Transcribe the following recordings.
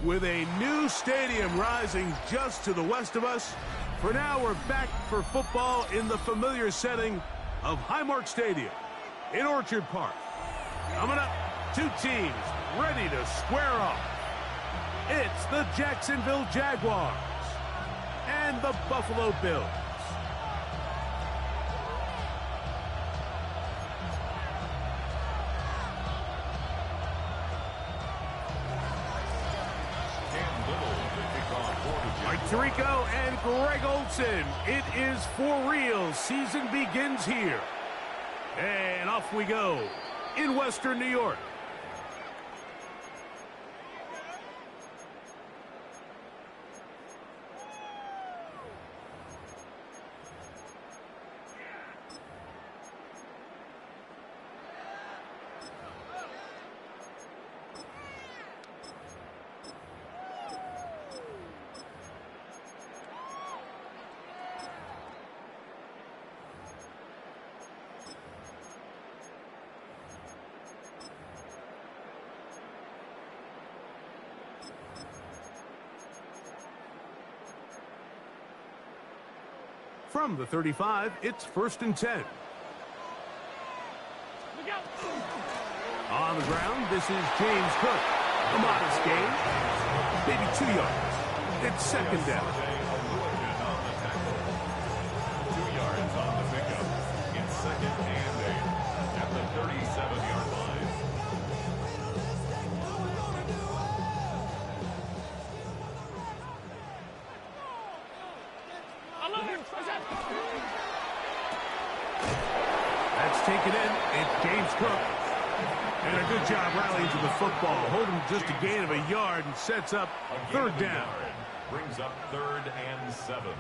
With a new stadium rising just to the west of us, for now we're back for football in the familiar setting of Highmark Stadium in Orchard Park. Coming up, two teams ready to square off. It's the Jacksonville Jaguars and the Buffalo Bills. Mike Tirico and Greg Olson. It is for real. Season begins here. And off we go in Western New York. From the 35, it's 1st and 10. On the ground, this is James Cook. A modest gain. Maybe 2 yards. It's 2nd down. 2 yards on the pickup. It's 2nd and 8 at the 37-yard line. That's taken in. It's James Cook. And a good job rallying to the football. Holding just a gain of a yard and sets up 3rd down. Brings up 3rd and 7.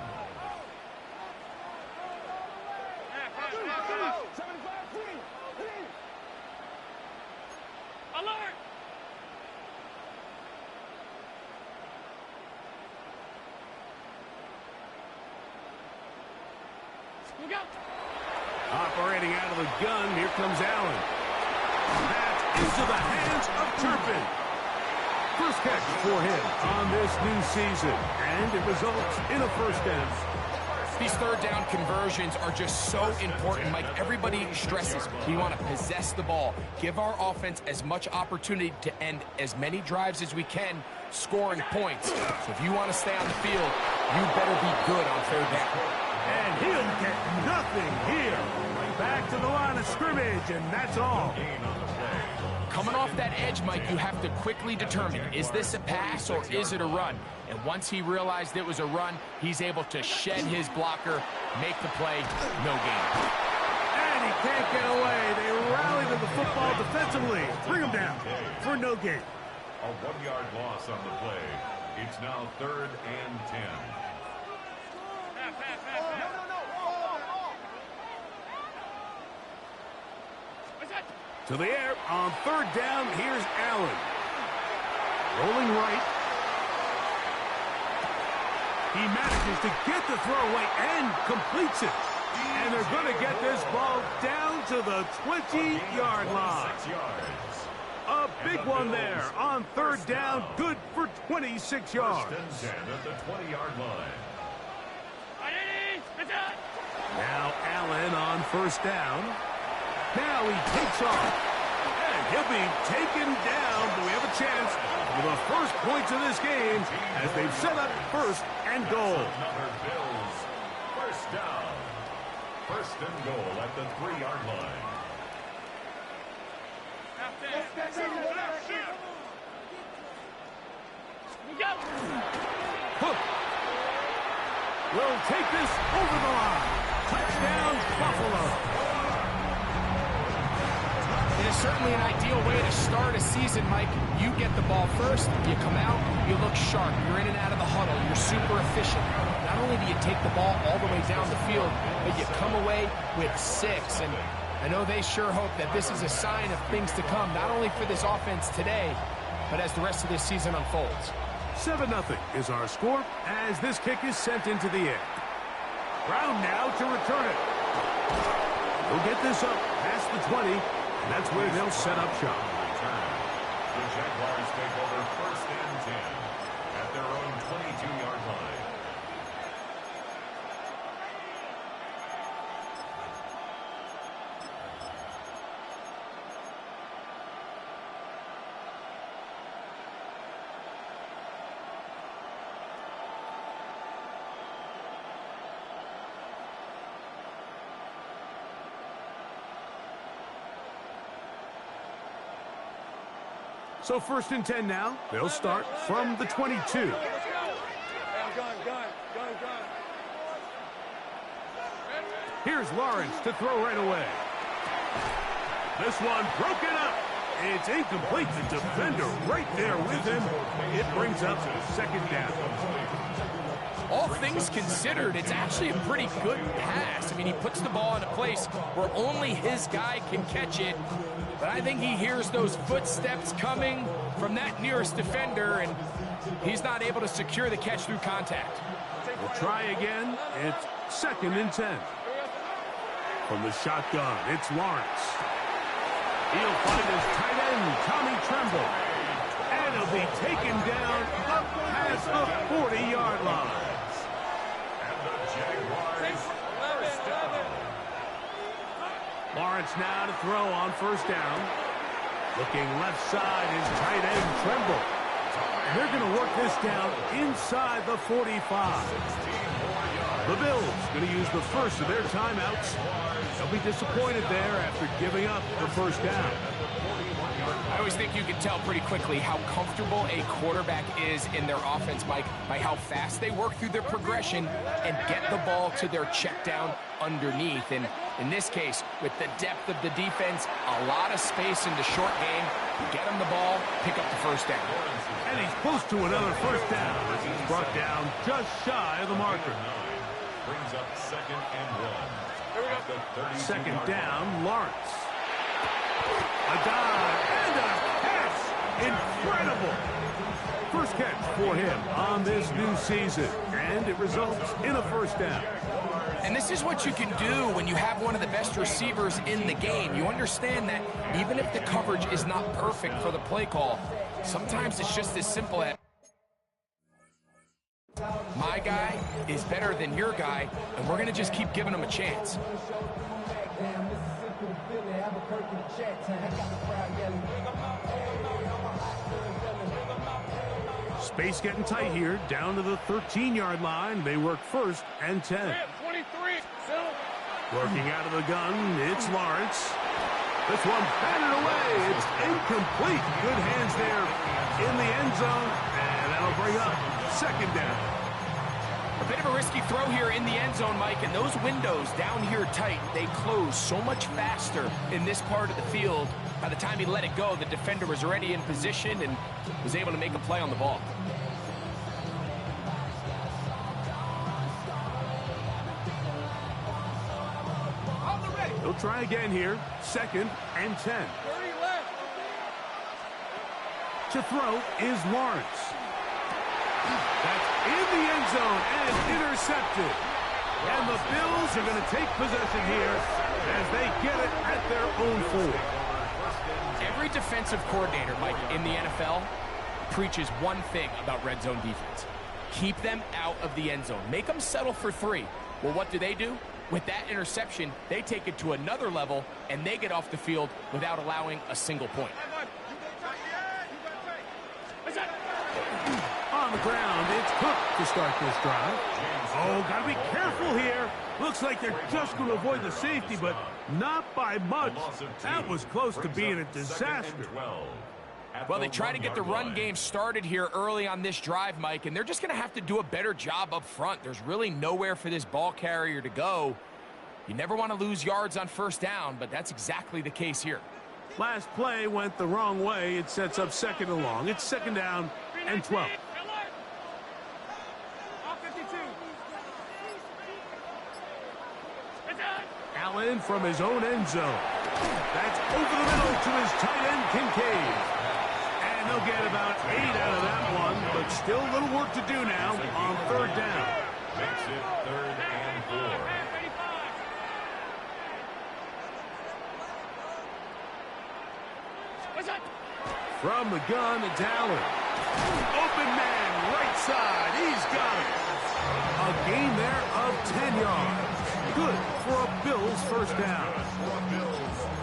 Alert! Look out! Operating out of the gun, here comes Allen. That's into the hands of Turpin. First catch for him on this new season, and it results in a 1st down. These 3rd down conversions are just so important, Mike. Everybody stresses we want to possess the ball, give our offense as much opportunity to end as many drives as we can, scoring points. So if you want to stay on the field, you better be good on 3rd down. And he'll get nothing here. Back to the line of scrimmage, and that's all. Coming off that edge, Mike, you have to quickly determine, is this a pass or is it a run? And once he realized it was a run, he's able to shed his blocker, make the play, no gain. And he can't get away. They rally to the football defensively. Bring him down for no gain. A 1-yard loss on the play. It's now 3rd and 10. To the air on 3rd down, here's Allen. Rolling right. He manages to get the throw away and completes it. And they're going to get this ball down to the 20-yard line. A big one there on 3rd down, good for 26 yards. 1st and 10 at the 20-yard line. Now Allen on 1st down. Now he takes off. And he'll be taken down, but we have a chance for the first points of this game as they've set up 1st and goal. Another Bills 1st down. 1st and goal at the 3-yard line. Hook will take this over the line. Touchdown, Buffalo. It is certainly an ideal way to start a season, Mike. You get the ball first, you come out, you look sharp, you're in and out of the huddle, you're super efficient. Not only do you take the ball all the way down the field, but you come away with 6. And I know they sure hope that this is a sign of things to come, not only for this offense today, but as the rest of this season unfolds. 7-0 is our score as this kick is sent into the air. Brown now to return it. He'll get this up past the 20. That's where they'll set up shop. The Jaguars take over 1st and 10 at their own 22-yard line. So 1st and 10 now. They'll start from the 22. Here's Lawrence to throw right away. This one broken up. It's incomplete. The defender right there with him. It brings up 2nd down. All things considered, it's actually a pretty good pass. I mean, he puts the ball in a place where only his guy can catch it. But I think he hears those footsteps coming from that nearest defender, and he's not able to secure the catch through contact. We'll try again. It's 2nd and 10. From the shotgun, it's Lawrence. He'll find his tight end, Tommy Tremble. And he'll be taken down up past the 40-yard line. And the Jaguars first down. Lawrence now to throw on 1st down. Looking left side is tight end Tremble. And they're going to work this down inside the 45. The Bills going to use the first of their timeouts. They'll be disappointed there after giving up the 1st down. I always think you can tell pretty quickly how comfortable a quarterback is in their offense, Mike, by how fast they work through their progression and get the ball to their check down underneath. And in this case, with the depth of the defense, a lot of space in the short game, get him the ball, pick up the 1st down. And he's close to another 1st down as he's brought down just shy of the marker. Brings up 2nd and 1. 2nd down, Lawrence. A dive and a catch. Incredible. First catch for him on this new season. And it results in a 1st down. And this is what you can do when you have one of the best receivers in the game. You understand that even if the coverage is not perfect for the play call, sometimes it's just as simple as my guy is better than your guy, and we're going to just keep giving him a chance. Space getting tight here, down to the 13-yard line. They work 1st and 10. Working out of the gun, it's Lawrence. This one batted away. It's incomplete. Good hands there in the end zone, and that'll bring up 2nd down. A bit of a risky throw here in the end zone, Mike, and those windows down here tight, they close so much faster in this part of the field. By the time he let it go, the defender was already in position and was able to make a play on the ball. He'll try again here. 2nd and 10. To throw is Lawrence. That's in the end zone and intercepted. And the Bills are going to take possession here as they get it at their own 4. Every defensive coordinator, Mike, in the NFL preaches one thing about red zone defense. Keep them out of the end zone. Make them settle for 3. Well, what do? With that interception, they take it to another level, and they get off the field without allowing a single point. On the ground, it's Cook to start this drive. Oh, got to be careful here. Looks like they're just going to avoid the safety, but not by much. That was close to being a disaster. Well, they try to get the run game started here early on this drive, Mike, and they're just going to have to do a better job up front. There's really nowhere for this ball carrier to go. You never want to lose yards on 1st down, but that's exactly the case here. Last play went the wrong way. It sets up 2nd and long. It's 2nd down and 12. Allen from his own end zone. That's over the middle to his tight end, Kincaid. And they'll get about 8 out of that one, but still a little work to do now on 3rd down. Makes it 3rd and 4. From the gun, it's Allen. Open man, right side. He's got it. A gain there of 10 yards. Good for a Bills first down.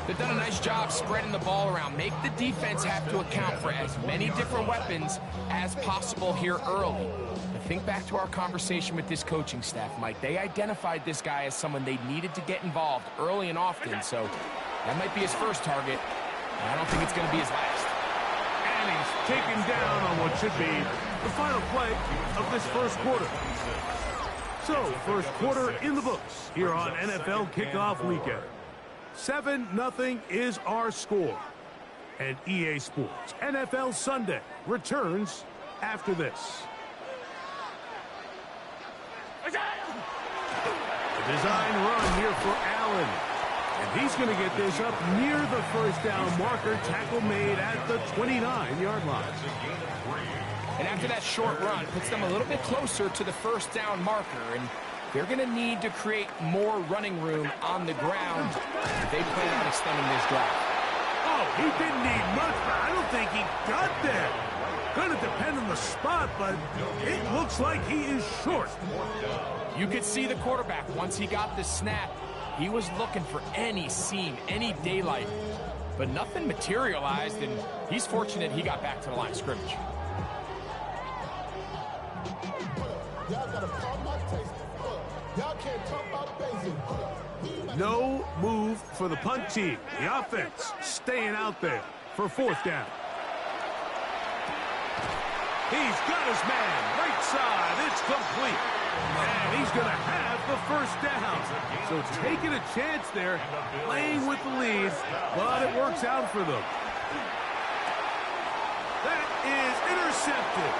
They've done a nice job spreading the ball around. Make the defense have to account for as many different weapons as possible here early. But think back to our conversation with this coaching staff, Mike. They identified this guy as someone they needed to get involved early and often, so that might be his first target. And I don't think it's going to be his last. And he's taken down on what should be the final play of this first quarter. So, first quarter in the books here on NFL Kickoff Weekend. 7-0 is our score. And EA Sports NFL Sunday returns after this. A design run here for Allen. And he's going to get this up near the first down marker. Tackle made at the 29-yard line. And after that short run, puts them a little bit closer to the first down marker. And they're going to need to create more running room on the ground if they plan on extending this drive. Oh, he didn't need much, but I don't think he got there. Going to depend on the spot, but it looks like he is short. You could see the quarterback, once he got the snap, he was looking for any seam, any daylight. But nothing materialized, and he's fortunate he got back to the line of scrimmage. No move for the punt team. The offense staying out there for fourth down. He's got his man, right side. It's complete. And he's going to have the first down. So taking a chance there, playing with the lead, but it works out for them. That is intercepted.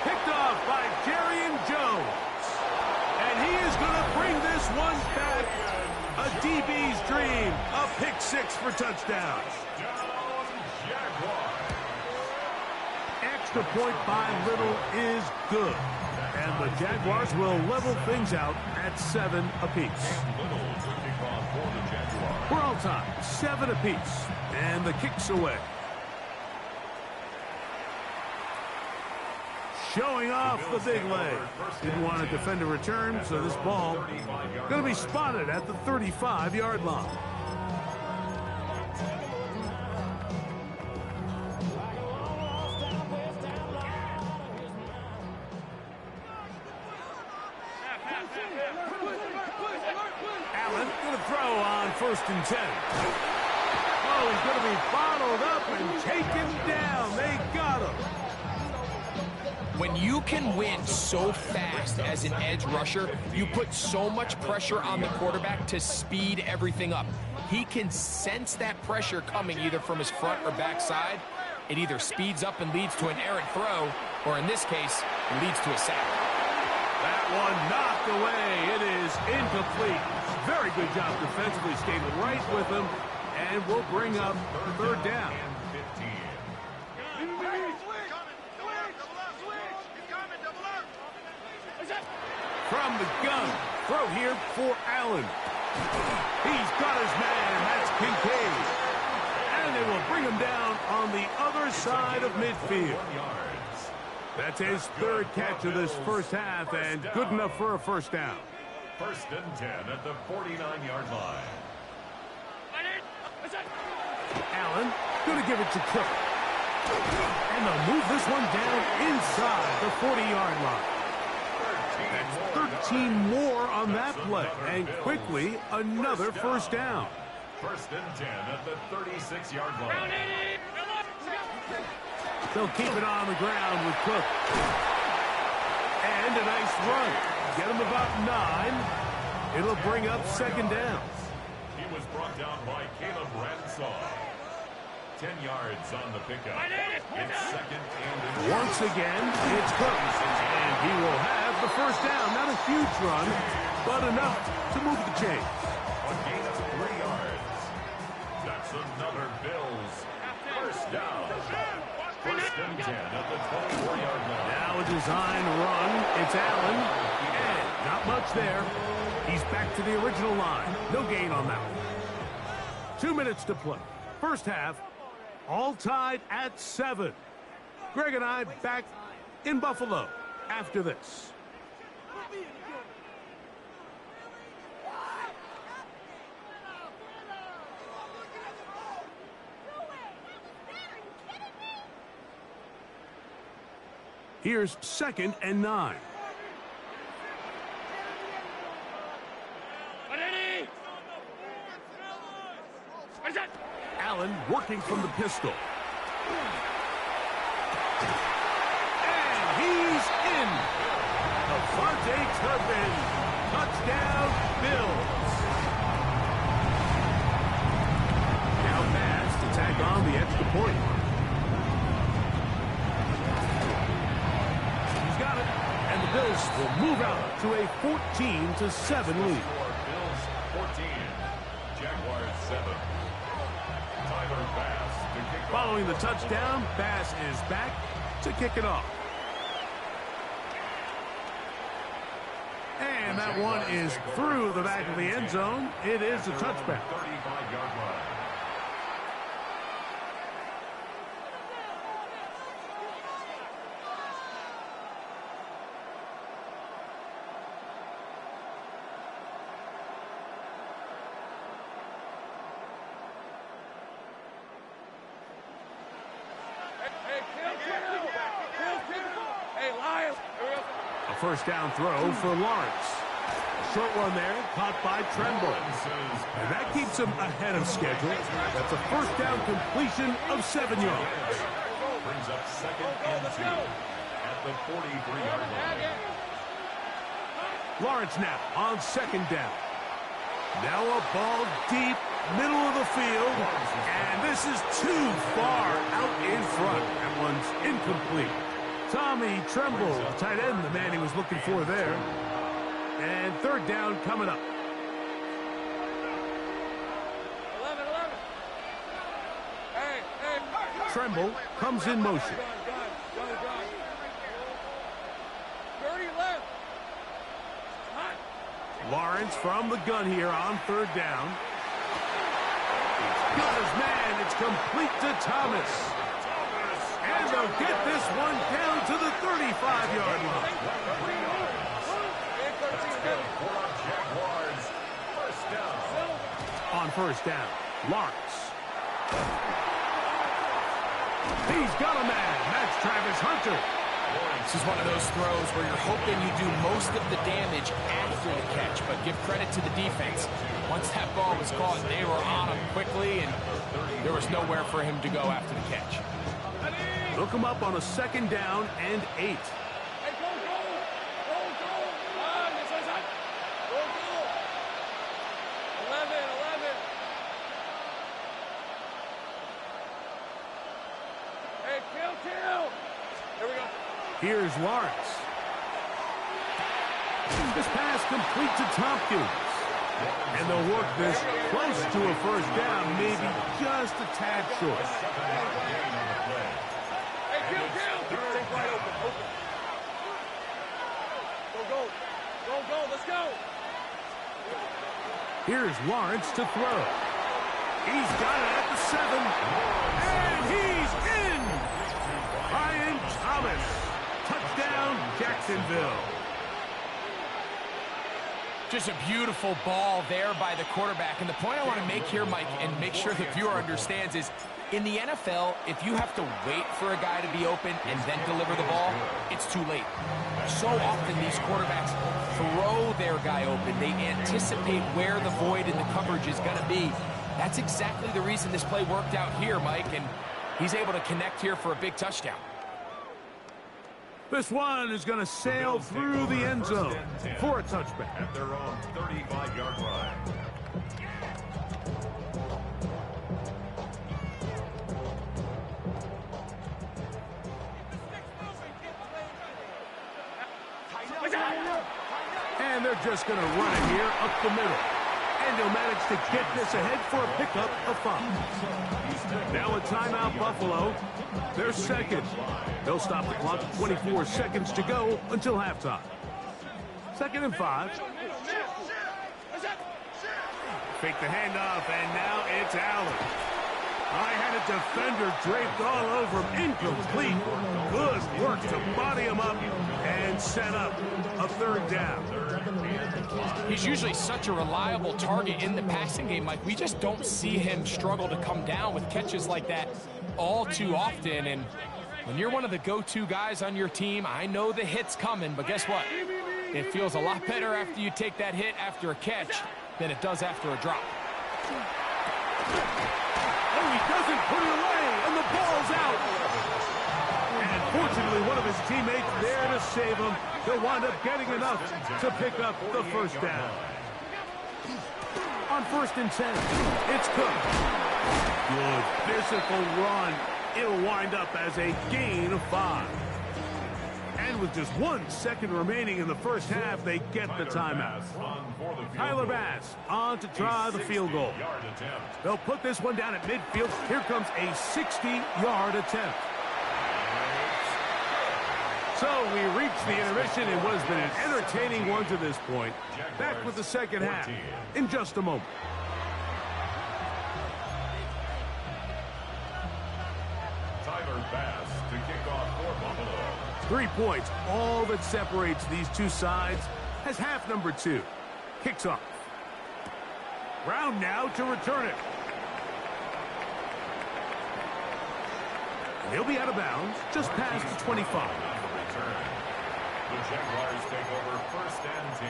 Picked off by Jerry Jones. And he is going to bring this one back. A DB's dream. A pick six for touchdown. Extra point by Little is good. And the Jaguars will level things out at 7 apiece. We're all time, 7 apiece. And the kick's away. Showing off the big leg. Didn't want to defend a return, so this ball going to be spotted at the 35-yard line. Allen going to throw on 1st and 10. Oh, he's going to be bottled up and taken down. They got him. When you can win so fast as an edge rusher, you put so much pressure on the quarterback to speed everything up. He can sense that pressure coming either from his front or back side. It either speeds up and leads to an errant throw, or in this case, it leads to a sack. That one knocked away. It is incomplete. Very good job defensively, staying right with him, and we'll bring up third down. From the gun, throw here for Allen. He's got his man, that's Kincaid. And they will bring him down on the other side of midfield. That's his third catch of this first half, and good enough for a first down. 1st and 10 at the 49-yard line. Allen going to give it to Cook. And they'll move this one down inside the 40-yard line. That's 13 more on that play, and quickly another first down. 1st and 10 at the 36-yard line. They'll keep it on the ground with Cook. And a nice run. Get him about 9. It'll bring up 2nd down. He was brought down by Caleb Ransall. 10 yards on the pickup. It's 2nd and once again, it's Cook. And he will have the first down. Not a huge run, but enough to move the chains. A gain of 3 yards. That's another Bills first down. 1st and 10 at the 24-yard line. Now a design run. It's Allen. And not much there. He's back to the original line. No gain on that one. 2 minutes to play. First half. All tied at 7. Greg and I back in Buffalo after this. Here's 2nd and 9. Allen working from the pistol. And he's in. Avante Turpin. Touchdown, Bills. Now pass to tag on the extra point. He's got it. And the Bills will move out to a 14-7 lead. Bills 14. Jaguars 7. Following the touchdown, Bass is back to kick it off. And that one is through the back of the end zone. It is a touchback. 35-yard line. A first down throw for Lawrence. Short one there, caught by Tremble. And that keeps him ahead of schedule. That's a first down completion of 7 yards. Brings up 2nd and 2 at the 43-yard line. Lawrence now on 2nd down. Now a ball deep, middle of the field. And this is too far out in front. That one's incomplete. Tommy Tremble, tight end, the man he was looking for there. And 3rd down coming up. 11. Hey. Tremble comes in motion. Go. 30 left. Lawrence from the gun here on 3rd down. He's got his man. It's complete to Thomas. And they'll get this one down to the 35-yard line. Jaguars, first down. On 1st down, Lawrence. He's got a man. That's Travis Hunter. This is one of those throws where you're hoping you do most of the damage after the catch, but give credit to the defense. Once that ball was caught, they were on him quickly, and there was nowhere for him to go after the catch. Look him up on a 2nd down and 8. Hey, go. On, this is it. Go. 11. Hey, kill. Here we go. Here's Lawrence. This pass complete to Tompkins. And they'll work this close to a first down, maybe just a tad short. Hey, kill. Take wide open. Go. Let's go. Here's Lawrence to throw. He's got it at the 7. And he's in! Brian Thomas. Touchdown, Jacksonville. Just a beautiful ball there by the quarterback. And the point I want to make here, Mike, and make sure the viewer understands is, in the NFL, if you have to wait for a guy to be open and then deliver the ball, it's too late. So often these quarterbacks throw their guy open. They anticipate where the void in the coverage is going to be. That's exactly the reason this play worked out here, Mike, and he's able to connect here for a big touchdown. This one is going to sail through the end zone for a touchback. At their own 35-yard line. And they're just going to run it here up the middle. And they'll manage to get this ahead for a pickup of 5. Now a timeout, Buffalo. They're 2nd. They'll stop the clock at 24 seconds to go until halftime. 2nd and 5. Fake the handoff, and now it's Allen. I had a defender draped all over him. Incomplete. Good work to body him up and set up a third down. He's usually such a reliable target in the passing game, Mike. We just don't see him struggle to come down with catches like that all too often. And when you're one of the go-to guys on your team, I know the hit's coming, but guess what? It feels a lot better after you take that hit after a catch than it does after a drop. Oh, he doesn't put it away, and the ball's out. And fortunately, one of his teammates there to save him. He'll wind up getting enough to pick up the first down. On 1st and 10, it's Cook. Good physical run. It'll wind up as a gain of 5. And with just 1 second remaining in the first half, they get the timeout. Tyler Bass on to try the field goal. They'll put this one down at midfield. Here comes a 60-yard attempt. So we reach the intermission in what has been an entertaining one to this point. Back with the second half in just a moment. Tyler Bass to kick off for Buffalo. 3 points, all that separates these two sides, as half number 2 kicks off. Brown now to return it. And he'll be out of bounds just past the 25. The Jaguars take over 1st and 10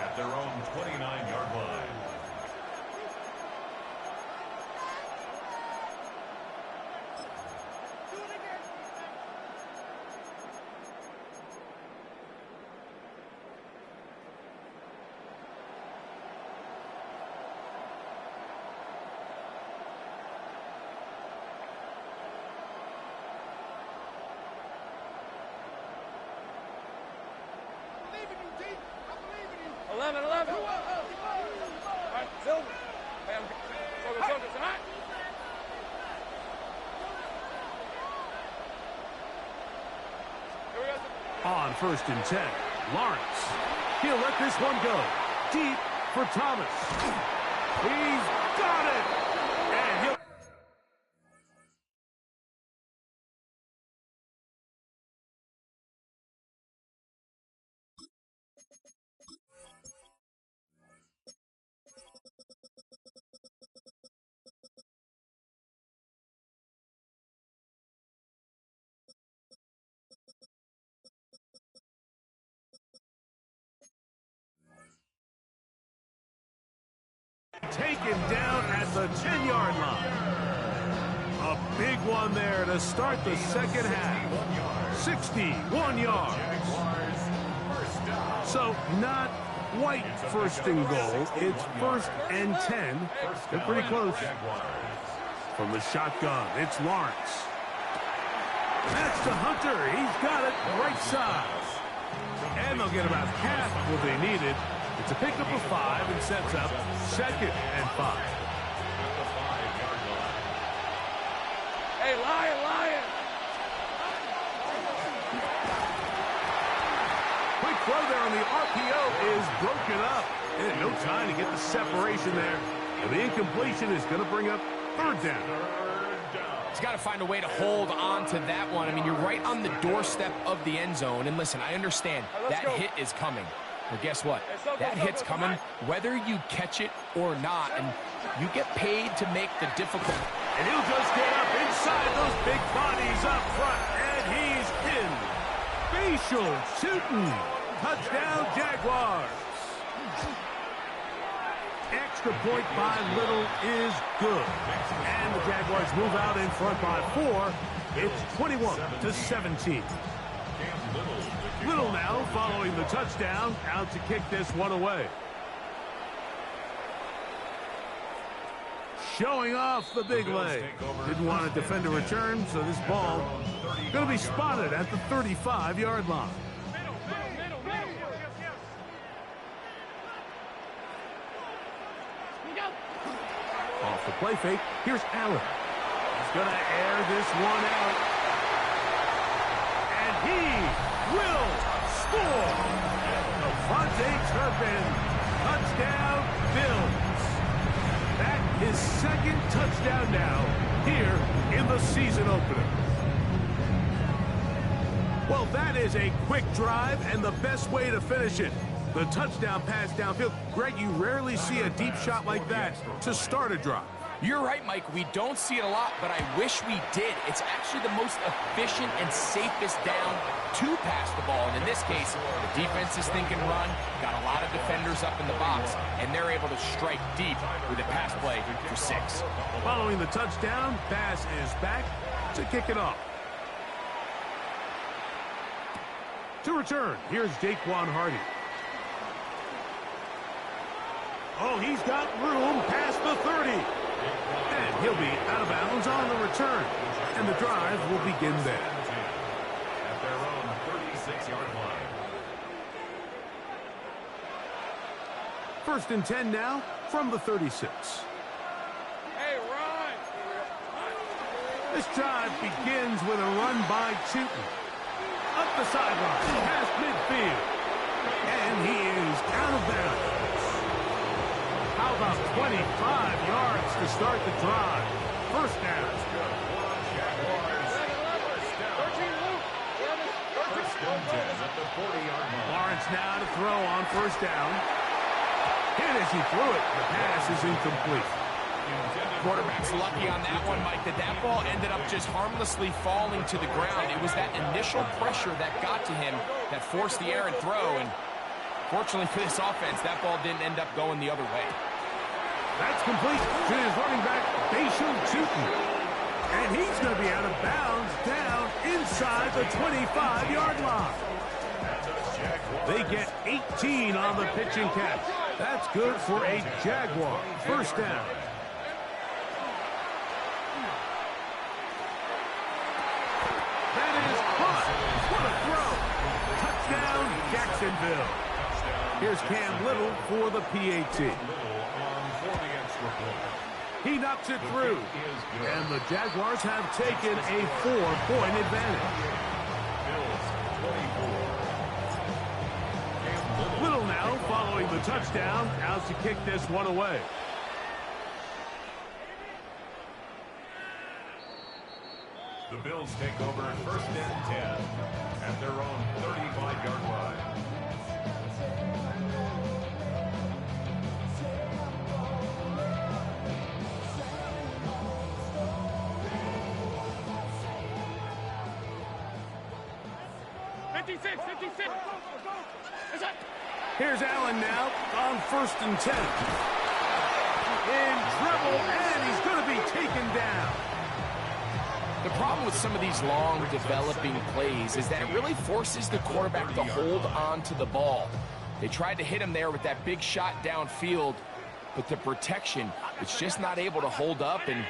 at their own 29-yard line. All right, Silver. Hey, focus, all right? Here we go. On 1st and 10, Lawrence. He'll let this one go. Deep for Thomas. He's got it! And he'll... Taken down at the 10-yard line. A big one there to start the second half. 61 yards. So not quite 1st and goal. It's 1st and 10. They're pretty close. From the shotgun, it's Lawrence. That's to Hunter. He's got it right side. And they'll get about half what they needed. It's a pickup of 5 and sets up 2nd and 5. Hey, Lion! Quick throw there on the RPO is broken up. And no time to get the separation there. And the incompletion is going to bring up 3rd down. He's got to find a way to hold on to that one. I mean, you're right on the doorstep of the end zone. And listen, I understand that hit is coming. But guess what? That hit's coming whether you catch it or not. And you get paid to make the difficult. And he'll just get up inside those big bodies up front. And he's in. Facial shooting. Touchdown, Jaguars. Extra point by Little is good. And the Jaguars move out in front by 4. It's 21-17. Little now following the touchdown, out to kick this one away. Showing off the big leg. Didn't want to defend a return, so this ball going to be spotted at the 35-yard line. Off the play fake, here's Allen. He's going to air this one out. And he will score. Devontae Turpin. Touchdown, Bills. That his second touchdown now here in the season opener. Well, that is a quick drive and the best way to finish it. The touchdown pass downfield. Greg, you rarely see a deep shot like that to start a drive. You're right, Mike. We don't see it a lot, but I wish we did. It's actually the most efficient and safest down to pass the ball. And in this case, the defense is thinking run, got a lot of defenders up in the box, and they're able to strike deep with a pass play for 6. Following the touchdown, pass is back to kick it off. To return, here's Jaquan Hardy. Oh, he's got room past the 30. And he'll be out of bounds on the return. And the drive will begin there. At their own 36-yard line. First and 10 now from the 36. Hey, run! This drive begins with a run by Chewton. Up the sideline, past midfield. And he is out of bounds. How about 25 yards to start the drive? First down. Jaguars. First and 10 at the 40-yard line. Lawrence now to throw on first down. Hit as he threw it. The pass is incomplete. Quarterback's lucky on that one, Mike, that ball ended up just harmlessly falling to the ground. It was that initial pressure that got to him that forced the errant throw, and fortunately for this offense, that ball didn't end up going the other way. That's complete to his running back, Bashal Chewton. And he's going to be out of bounds down inside the 25-yard line. They get 18 on the pitch and catch. That's good for a Jaguar. First down. That is caught. What a throw. Touchdown, Jacksonville. Here's Cam Little for the PAT. He knocks it through. And the Jaguars have taken a 4-point advantage. Little now following the touchdown. Out to kick this one away. The Bills take over first and 10 at their own 35-yard line. Here's Allen now on first and 10. In trouble, and he's going to be taken down. The problem with some of these long developing plays is that it really forces the quarterback to hold on to the ball. They tried to hit him there with that big shot downfield, but the protection, it's just not able to hold up, and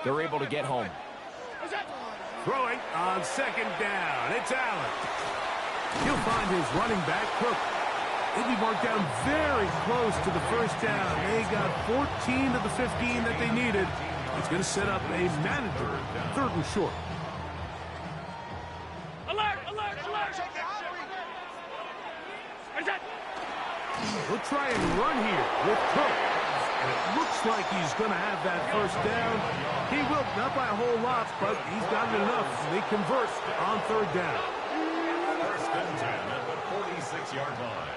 they're able to get home. Throwing on second down. It's Allen. He'll find his running back, Cook. They'll be marked down very close to the first down. They got 14 to the 15 that they needed. It's going to set up a manageable third and short. Alert! Alert! Alert! We'll try and run here with Cook. And it looks like he's going to have that first down. He will, not by a whole lot, but he's got it enough. They convert on third down. First and 10 at the 46-yard line.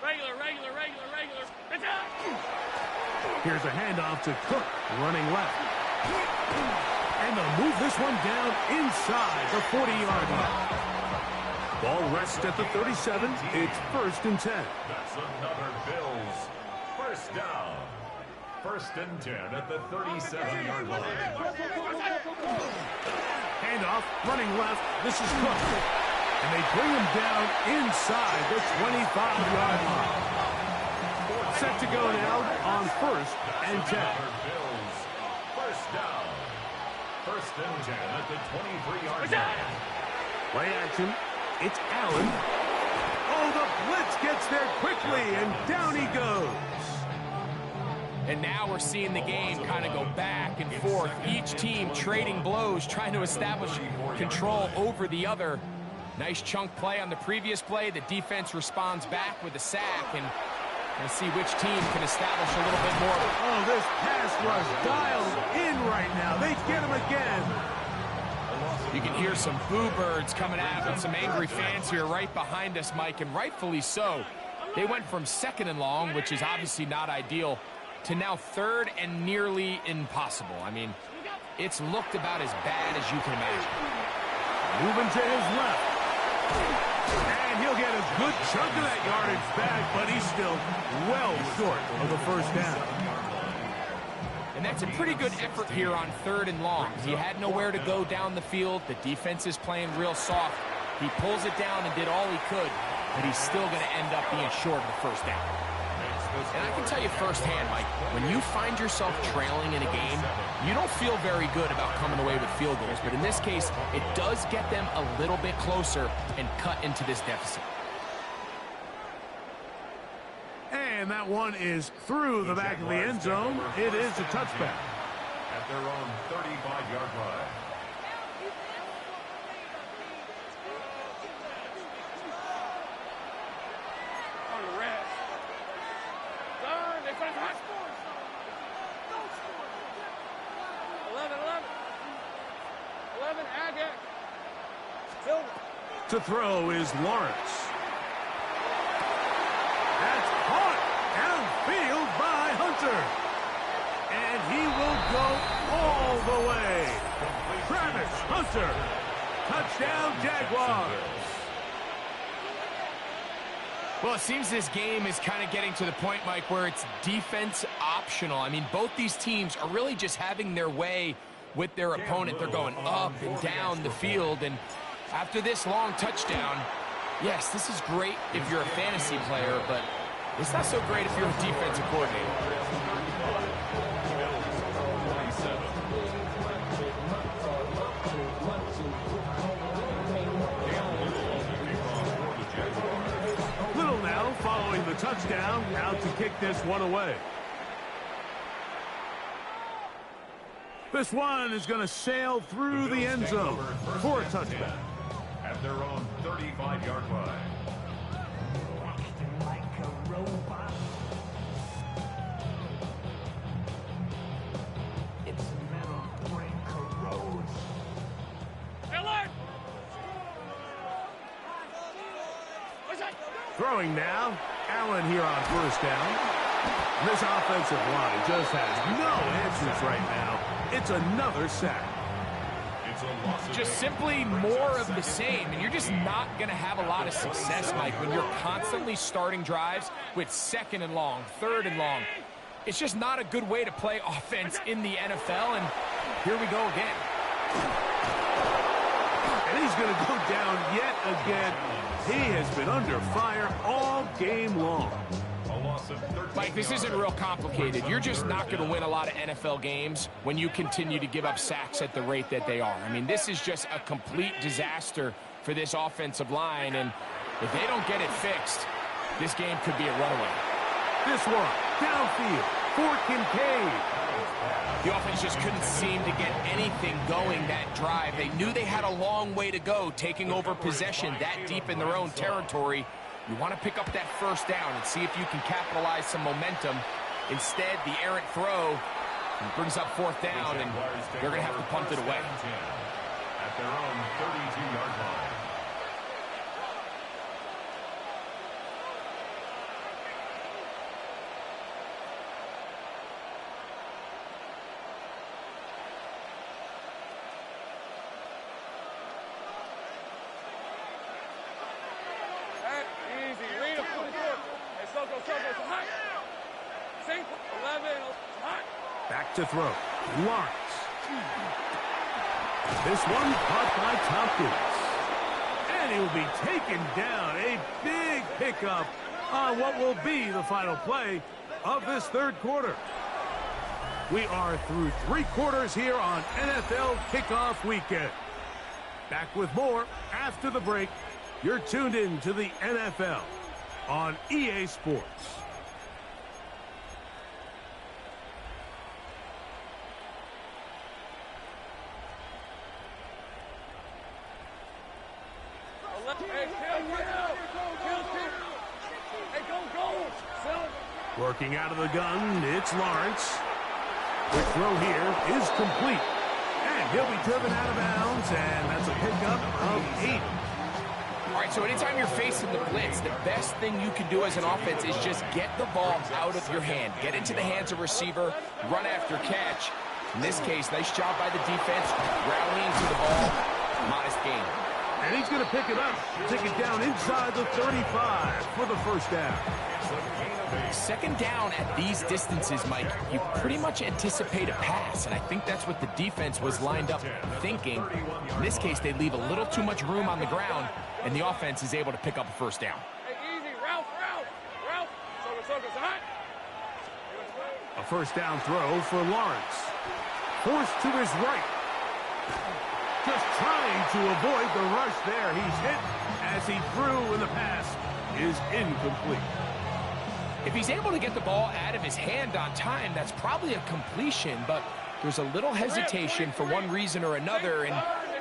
Regular. Here's a handoff to Cook, running left. And they'll move this one down inside the 40-yard line. Ball rests at the 37. It's first and 10. That's another Bills first down. First and 10 at the 37-yard line. Handoff, running left. This is Cook. And they bring him down inside the 25-yard line. Set to go now on first and 10. Bills first down. First and 10 at the 23-yard line. Play action. It's Allen. Oh, the blitz gets there quickly, and down he goes. And now we're seeing the game kind of go back and forth. Each team trading blows, trying to establish control over the other. Nice chunk play on the previous play. The defense responds back with a sack, and we'll see which team can establish a little bit more. Oh, this pass rush dialed in right now. They get him again. You can hear some boo birds coming out with some angry fans here right behind us, Mike, and rightfully so. They went from 2nd and long, which is obviously not ideal, to now 3rd and nearly impossible. I mean, it's looked about as bad as you can imagine. Moving to his left. And he'll get a good chunk of that yardage back, but he's still well short of the first down. And that's a pretty good effort here on 3rd and long. He had nowhere to go down the field. The defense is playing real soft. He pulls it down and did all he could, but he's still going to end up being short of the first down. And I can tell you firsthand, Mike, when you find yourself trailing in a game, you don't feel very good about coming away with field goals. But in this case, it does get them a little bit closer and cut into this deficit. And that one is through the back of the end zone. It is a touchback. At their own 35-yard line. On the rest. Darn, they put it high. 11, Agate. Silver. To throw is Lawrence. That's caught downfield by Hunter. And he will go all the way. Travis Hunter. Touchdown, Jaguars. Well, it seems this game is kind of getting to the point, Mike, where it's defense optional. I mean, both these teams are really just having their way with their opponent. They're going up and down the field, and after this long touchdown, yes, this is great if you're a fantasy player, but it's not so great if you're a defensive coordinator. Little now following the touchdown, out to kick this one away. This one is going to sail through the end zone for a touchdown. At their own 35-yard line. Alert! What's that? Throwing now, Allen here on first down. This offensive line just has no answers right now. It's another sack. Just simply more of the same, and you're just not going to have a lot of success, Mike, when you're constantly starting drives with 2nd and long, 3rd and long. It's just not a good way to play offense in the NFL, and here we go again. And he's going to go down yet again. He has been under fire all game long. Mike, this isn't real complicated. You're just not going to win a lot of NFL games when you continue to give up sacks at the rate that they are. I mean, this is just a complete disaster for this offensive line, and if they don't get it fixed, this game could be a runaway. This one, downfield, for Kincaid. The offense just couldn't seem to get anything going that drive. They knew they had a long way to go, taking over possession that deep in their own territory. You want to pick up that first down and see if you can capitalize some momentum. Instead, the errant throw brings up 4th down, and they're going to have to punt it away. At their own 32-yard line. Easy. Read him. Hey, slow, go. Hot. Sink. 11. Hot. Back to throw. Lawrence. This one caught by Tompkins. And he will be taken down. A big pickup on what will be the final play of this 3rd quarter. We are through 3 quarters here on NFL Kickoff Weekend. Back with more after the break. You're tuned in to the NFL on EA Sports. Hey, kill. Hey, go. Working out of the gun, it's Lawrence. Quick throw here is complete. And he'll be driven out of bounds, and that's a pickup of 8. All right, so anytime you're facing the blitz, the best thing you can do as an offense is just get the ball out of your hand. Get into the hands of receiver, run after catch. In this case, nice job by the defense, rallying to the ball. Modest gain. And he's going to pick it up, take it down inside the 35 for the first down. Second down at these distances, Mike, you pretty much anticipate a pass, and I think that's what the defense was lined up thinking. In this case, they leave a little too much room on the ground, and the offense is able to pick up a first down. Hey, easy, Ralph. A first down throw for Lawrence. Forced to his right. Just trying to avoid the rush there. He's hit as he threw, and the pass is incomplete. If he's able to get the ball out of his hand on time, that's probably a completion, but there's a little hesitation for one reason or another, and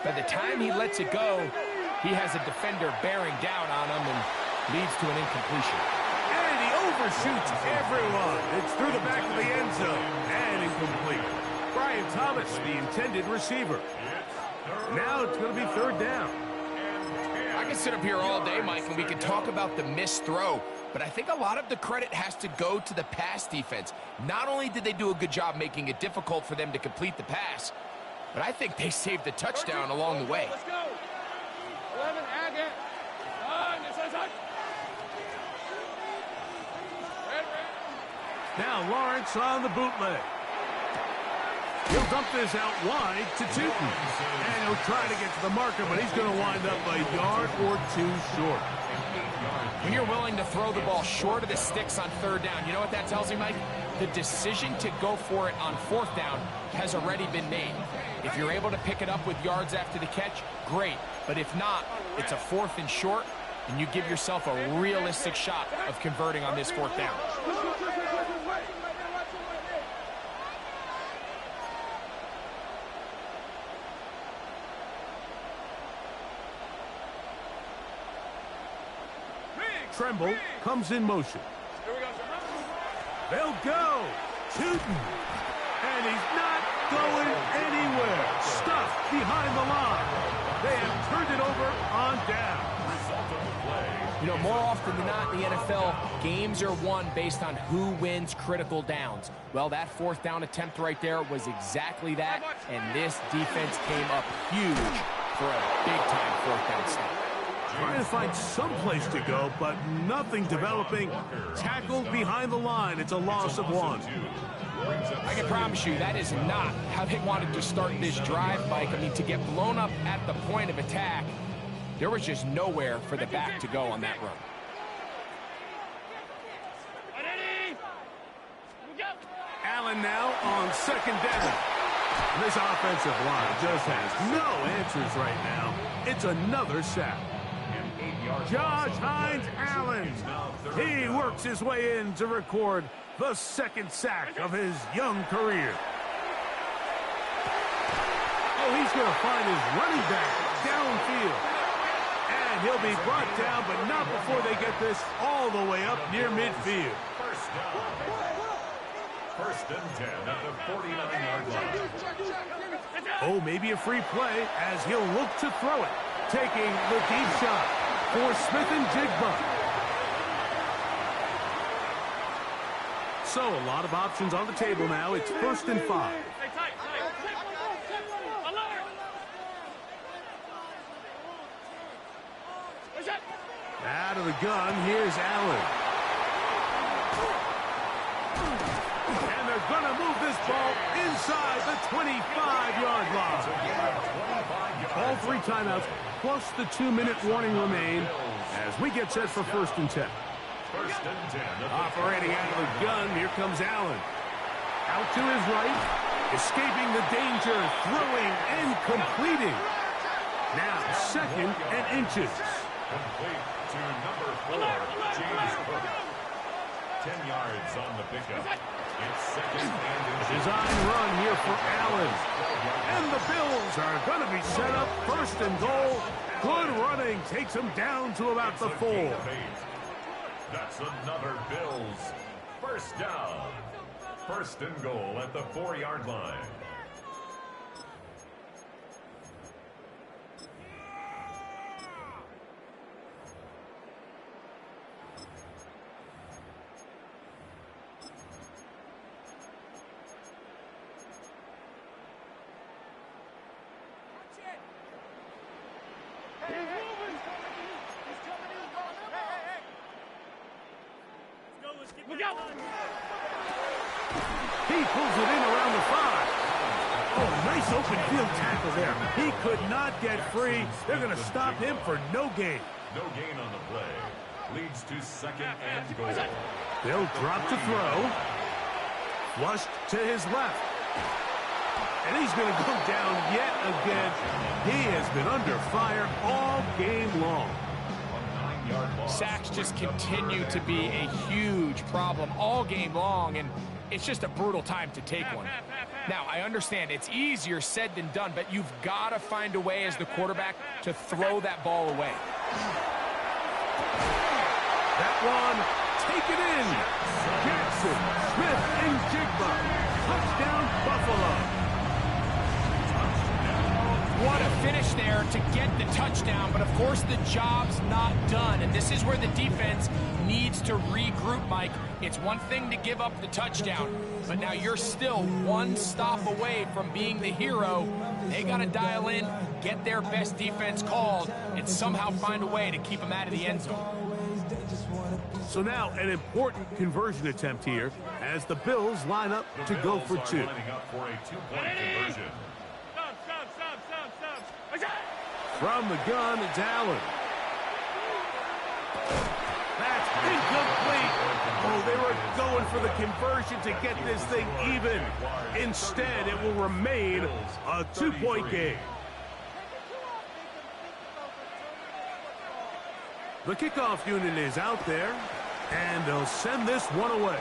by the time he lets it go, he has a defender bearing down on him and leads to an incompletion. And he overshoots everyone. It's through the back of the end zone and incomplete. Brian Thomas, the intended receiver. Now it's going to be third down. I can sit up here all day, Mike, and we can talk about the missed throw, but I think a lot of the credit has to go to the pass defense. Not only did they do a good job making it difficult for them to complete the pass, but I think they saved the touchdown along the way. Let's go. 11, Agate. Now Lawrence on the bootleg. He'll dump this out wide to Tootin. And he'll try to get to the marker, but he's going to wind up a yard or two short. When you're willing to throw the ball short of the sticks on third down, you know what that tells me, Mike? The decision to go for it on fourth down has already been made. If you're able to pick it up with yards after the catch, great. But if not, it's a 4th and short, and you give yourself a realistic shot of converting on this fourth down. Tremble comes in motion. They'll go. Tootin. And he's not going anywhere. Stuffed behind the line. They have turned it over on down. You know, more often than not in the NFL, games are won based on who wins critical downs. Well, that fourth down attempt right there was exactly that, and this defense came up huge for a big-time fourth down stop. Trying to find some place to go, but nothing developing. Tackled behind the line. It's a loss of 1. I can promise you that is not how they wanted to start this drive, Mike. I mean, to get blown up at the point of attack, there was just nowhere for the back to go on that run. Allen now on second down. This offensive line just has no answers right now. It's another sack. Josh Hines Allen. He works his way in to record the second sack of his young career. Oh, he's going to find his running back downfield. And he'll be brought down, but not before they get this all the way up near midfield. First and 10 at the 49-yard line. Oh, maybe a free play as he'll look to throw it. Taking the deep shot for Smith and Jigba. So a lot of options on the table now. It's 1st and 5. Out of the gun, here's Allen. And they're going to move this ball inside the 25-yard line. All 3 timeouts, plus the 2-minute warning remain as we get set for 1st and 10. First and 10. Operating out of the gun, here comes Allen. Out to his right, escaping the danger, throwing and completing. Now 2nd and inches. Complete to number 4, James Cook. 10 yards on the pickup. It's 2nd and inches. Design run here for Allen. And the Bills are going to be set up 1st and goal Good running takes him down to about the 4. That's another Bills first down. First and goal at the 4-yard line. Look out! He pulls it in around the 5. Oh, nice open field tackle there. He could not get free. They're going to stop him for no gain. No gain on the play. Leads to second and goal. They'll drop to throw. Flushed to his left. And he's going to go down yet again. He has been under fire all game long. Sacks just continue to be a huge problem all game long, and it's just a brutal time to take one. Now, I understand it's easier said than done, but you've got to find a way as the quarterback to throw that ball away. That one, take it in. Jackson, Smith, and Jigba. Touchdown, Buffalo. What a finish there to get the touchdown, but of course the job's not done, and this is where the defense needs to regroup, Mike. It's one thing to give up the touchdown, but now you're still one stop away from being the hero. They got to dial in, get their best defense called, and somehow find a way to keep them out of the end zone. So now an important conversion attempt here as the Bills line up to go for 2. Lining up for a 2-point conversion. From the gun, it's Allen. That's incomplete. Oh, they were going for the conversion to get this thing even. Instead, it will remain a 2-point game. The kickoff unit is out there, and they'll send this one away.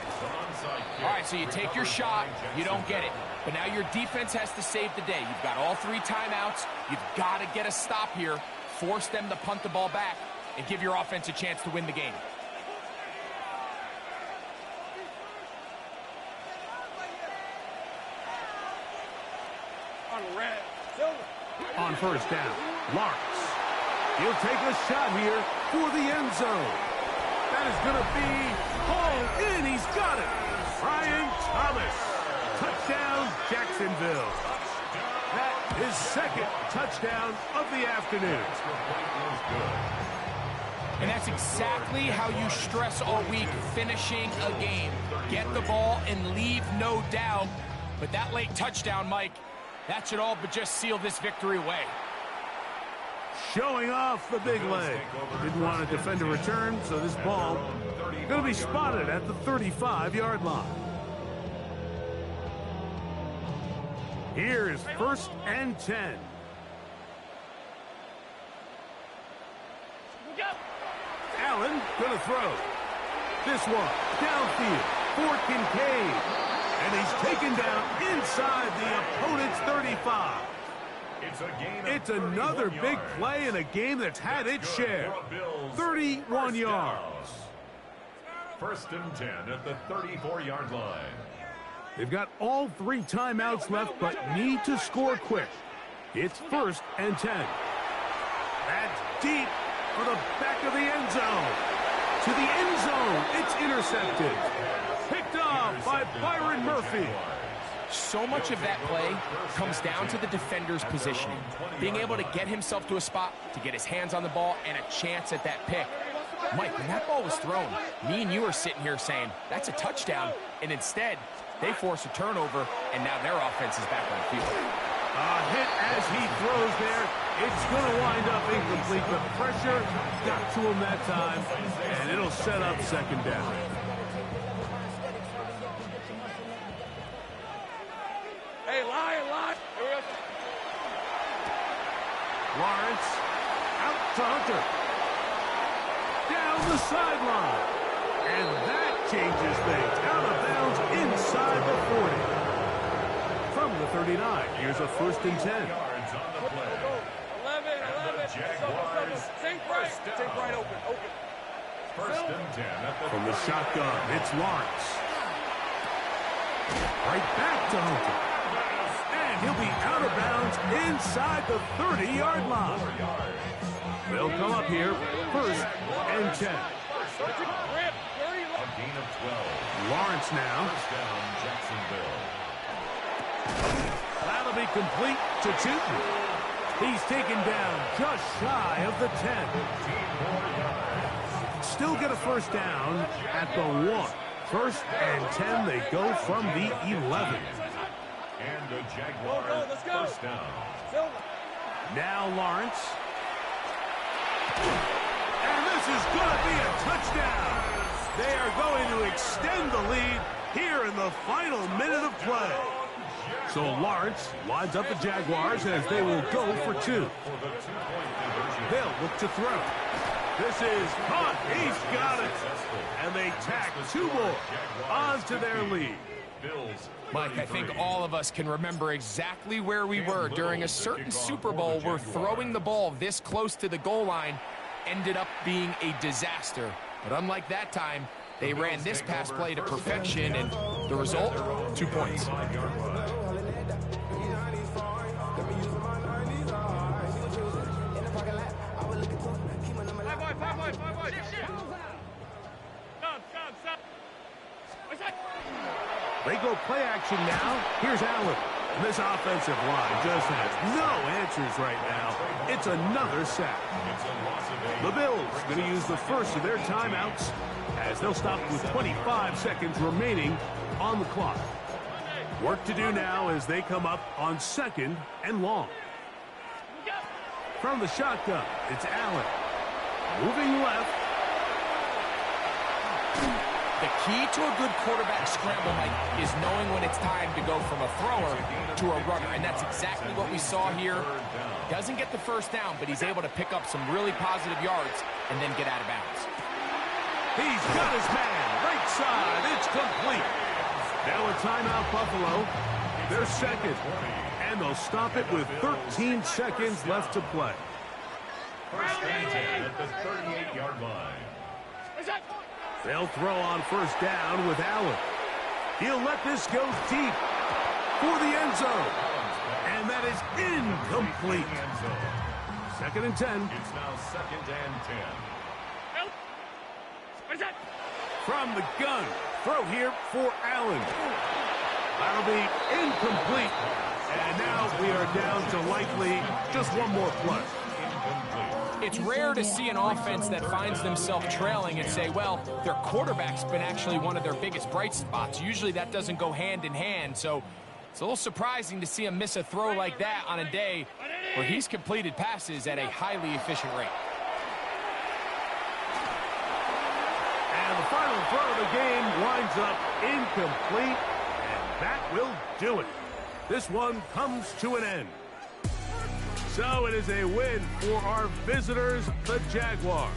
All right, so you take your shot, you don't get it. But now your defense has to save the day. You've got all 3 timeouts. You've got to get a stop here, force them to punt the ball back, and give your offense a chance to win the game. On first down, Lawrence. He'll take a shot here for the end zone. That is going to be hauled in. He's got it. Brian Thomas. Touchdown, Jacksonville. That is second touchdown of the afternoon. And that's exactly how you stress all week, finishing a game. Get the ball and leave no doubt. But that late touchdown, Mike, that should all but just seal this victory away. Showing off the big leg. Didn't want to defend a return, so this ball going to be spotted at the 35-yard line. Here's first and 10. Allen gonna throw. This one downfield for Kincaid. And he's taken down inside the opponent's 35. It's another big play in a game that's had its share. 31 yards. First and 10 at the 34-yard line. They've got all 3 timeouts left, but need to score quick. It's first and 10. That's deep for the back of the end zone. To the end zone, it's intercepted. Picked off by Byron Murphy. So much of that play comes down to the defender's positioning. Being able to get himself to a spot, to get his hands on the ball, and a chance at that pick. Mike, when that ball was thrown, me and you are sitting here saying, that's a touchdown, and instead, they force a turnover, and now their offense is back on the field. A hit as he throws there. It's going to wind up incomplete, but pressure got to him that time, and it'll set up second down. Hey, line. Lawrence out to Hunter. Down the sideline. And that changes things. Out of bounds inside the 40. From the 39, here's a first and 10. 11. Jaguars. Sink right open. First and 10 at the From the shotgun, it's Lawrence. Right back to Hunter. And he'll be out of bounds inside the 30-yard line. They'll come up here, first and 10. A gain of 12. Lawrence now. First down, Jacksonville. That'll be complete to Tootin. He's taken down just shy of the 10. Still get a first down at the 1. First and 10, they go from the 11. And the Jaguars first down. Now Lawrence. And this is going to be a touchdown. They are going to extend the lead here in the final minute of play. So Lawrence lines up the Jaguars as they will go for 2. They'll look to throw. This is caught. He's got it. And they tack 2 more onto their lead. Mike, I think all of us can remember exactly where we were during a certain Super Bowl where throwing the ball this close to the goal line ended up being a disaster. But unlike that time, they ran this pass play to perfection, and the result, 2 points. They go play action now. Here's Allen. And this offensive line just has no answers right now. It's another sack. The Bills going to use the first of their timeouts as they'll stop with 25 seconds remaining on the clock. Work to do now as they come up on 2nd and long. From the shotgun, it's Allen. Moving left. The key to a good quarterback scramble, Mike, is knowing when it's time to go from a thrower to a runner, and that's exactly what we saw here. Doesn't get the first down, but he's able to pick up some really positive yards and then get out of bounds. He's got his man. Right side. It's complete. Now a timeout, Buffalo. They're second, and they'll stop it with 13 seconds left to play. First and 10 at the 38-yard line. They'll throw on first down with Allen. He'll let this go deep for the end zone. And that is incomplete. 2nd and 10. It's now 2nd and 10. From the gun. Throw here for Allen. That'll be incomplete. And now we are down to likely just one more play. It's rare to see an offense that finds themselves trailing and say, well, their quarterback's been actually one of their biggest bright spots. Usually that doesn't go hand in hand, so it's a little surprising to see him miss a throw like that on a day where he's completed passes at a highly efficient rate. And the final throw of the game winds up incomplete, and that will do it. This one comes to an end. So it is a win for our visitors, the Jaguars.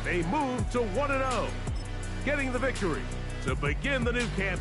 They move to 1-0, getting the victory to begin the new campaign.